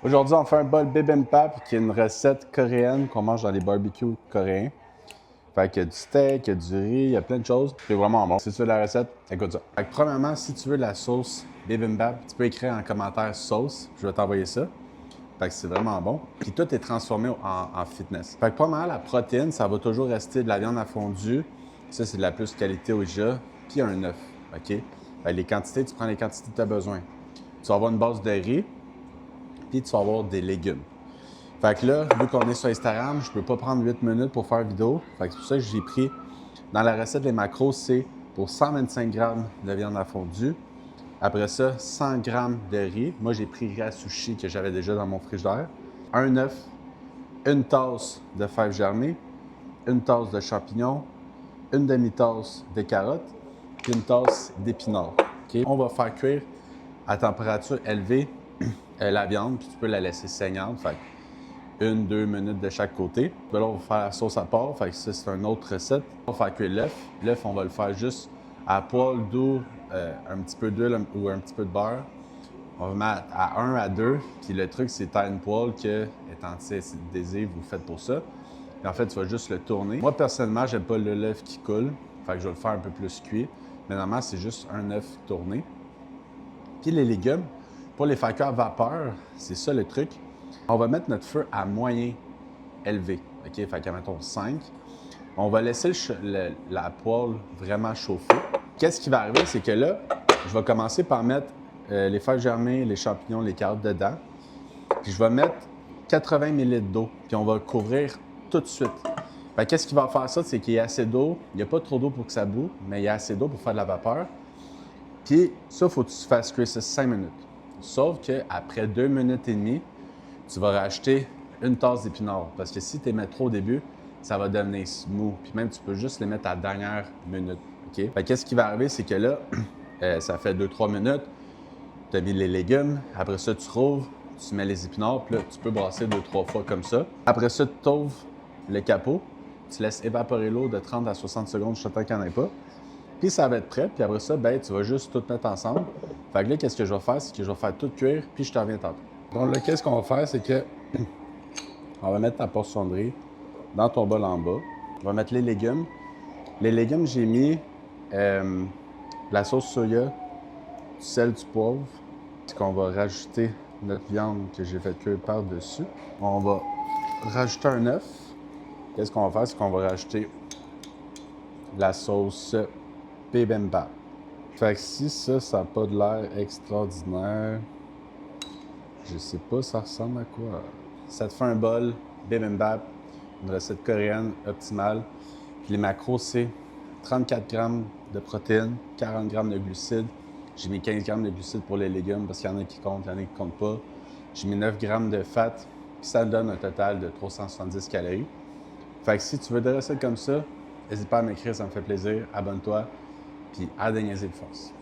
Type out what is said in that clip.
Aujourd'hui, on fait un bol bibimbap, qui est une recette coréenne qu'on mange dans les barbecues coréens. Fait qu'il y a du steak, il y a du riz, il y a plein de choses. C'est vraiment bon. Si tu veux la recette, écoute ça. Fait que premièrement, si tu veux la sauce bibimbap, tu peux écrire en commentaire sauce. Je vais t'envoyer ça. Fait que c'est vraiment bon. Puis tout est transformé en fitness. Fait que premièrement, la protéine, ça va toujours rester de la viande à fondue. Ça, c'est de la plus qualité au IGA. Puis un œuf. OK? Fait que les quantités, tu prends les quantités que tu as besoin. Tu vas avoir une base de riz. Puis tu vas avoir des légumes. Fait que là, vu qu'on est sur Instagram, je peux pas prendre 8 minutes pour faire vidéo. Fait que c'est pour ça que j'ai pris, dans la recette, les macros, c'est pour 125 g de viande à fondue. Après ça, 100 g de riz. Moi, j'ai pris riz à sushi que j'avais déjà dans mon frigidaire. Un œuf, une tasse de fèves germées, une tasse de champignons, une demi-tasse de carottes, puis une tasse d'épinards. Okay? On va faire cuire à température élevée la viande, puis tu peux la laisser saignante. Fait 1-2 minutes de chaque côté. Puis là, on va faire la sauce à part. Fait que ça, c'est une autre recette. On va faire cuire l'œuf. L'œuf, on va le faire juste à poêle d'eau, un petit peu d'huile ou un petit peu de beurre. On va mettre à 1 à 2. Puis le truc, c'est à une poêle que, étant désir, vous faites pour ça. Puis en fait, tu vas juste le tourner. Moi, personnellement, j'aime pas l'œuf qui coule. Fait que je vais le faire un peu plus cuit. Mais normalement, c'est juste un œuf tourné. Puis les légumes, pour les faire cuire à vapeur, c'est ça le truc. On va mettre notre feu à moyen élevé. OK? Fait que mettons 5. On va laisser la poêle vraiment chauffer. Qu'est-ce qui va arriver? C'est que là, je vais commencer par mettre les fèves germées, les champignons, les carottes dedans. Puis je vais mettre 80 ml d'eau. Puis on va le couvrir tout de suite. Fait qu'est-ce qui va faire ça? C'est qu'il y a assez d'eau. Il n'y a pas trop d'eau pour que ça boue, mais il y a assez d'eau pour faire de la vapeur. Puis ça, il faut que tu fasses cuire ça 5 minutes. Sauf qu'après 2 minutes et demie, tu vas rajouter une tasse d'épinards. Parce que si tu les mets trop au début, ça va devenir smooth. Puis même, tu peux juste les mettre à la dernière minute. OK? Fait qu'est-ce qui va arriver, c'est que là, ça fait 2-3 minutes, tu as mis les légumes. Après ça, tu rouvres, tu mets les épinards. Puis là, tu peux brasser 2-3 fois comme ça. Après ça, tu ouvres le capot. Tu laisses évaporer l'eau de 30 à 60 secondes jusqu'à temps qu'il n'y en ait pas. Puis ça va être prêt. Puis après ça, ben, tu vas juste tout mettre ensemble. Fait que là, qu'est-ce que je vais faire? C'est que je vais faire tout cuire, puis je te reviens tantôt. Donc là, qu'est-ce qu'on va faire? C'est que on va mettre ta portion de riz dans ton bol en bas. On va mettre les légumes. Les légumes, j'ai mis la sauce soya, du sel, du poivre. Puis qu'on va rajouter notre viande que j'ai fait cuire par-dessus. On va rajouter un œuf. Qu'est-ce qu'on va faire? C'est qu'on va rajouter la sauce bibimbap. Fait que si ça n'a pas de l'air extraordinaire, je sais pas ça ressemble à quoi. Ça te fait un bol bibimbap, une recette coréenne optimale. Puis les macros, c'est 34 g de protéines, 40 g de glucides. J'ai mis 15 g de glucides pour les légumes parce qu'il y en a qui comptent, il y en a qui comptent pas. J'ai mis 9 g de fat, puis ça donne un total de 370 calories. Fait que si tu veux des recettes comme ça, n'hésite pas à m'écrire, ça me fait plaisir. Abonne-toi, puis à déniaiser de force.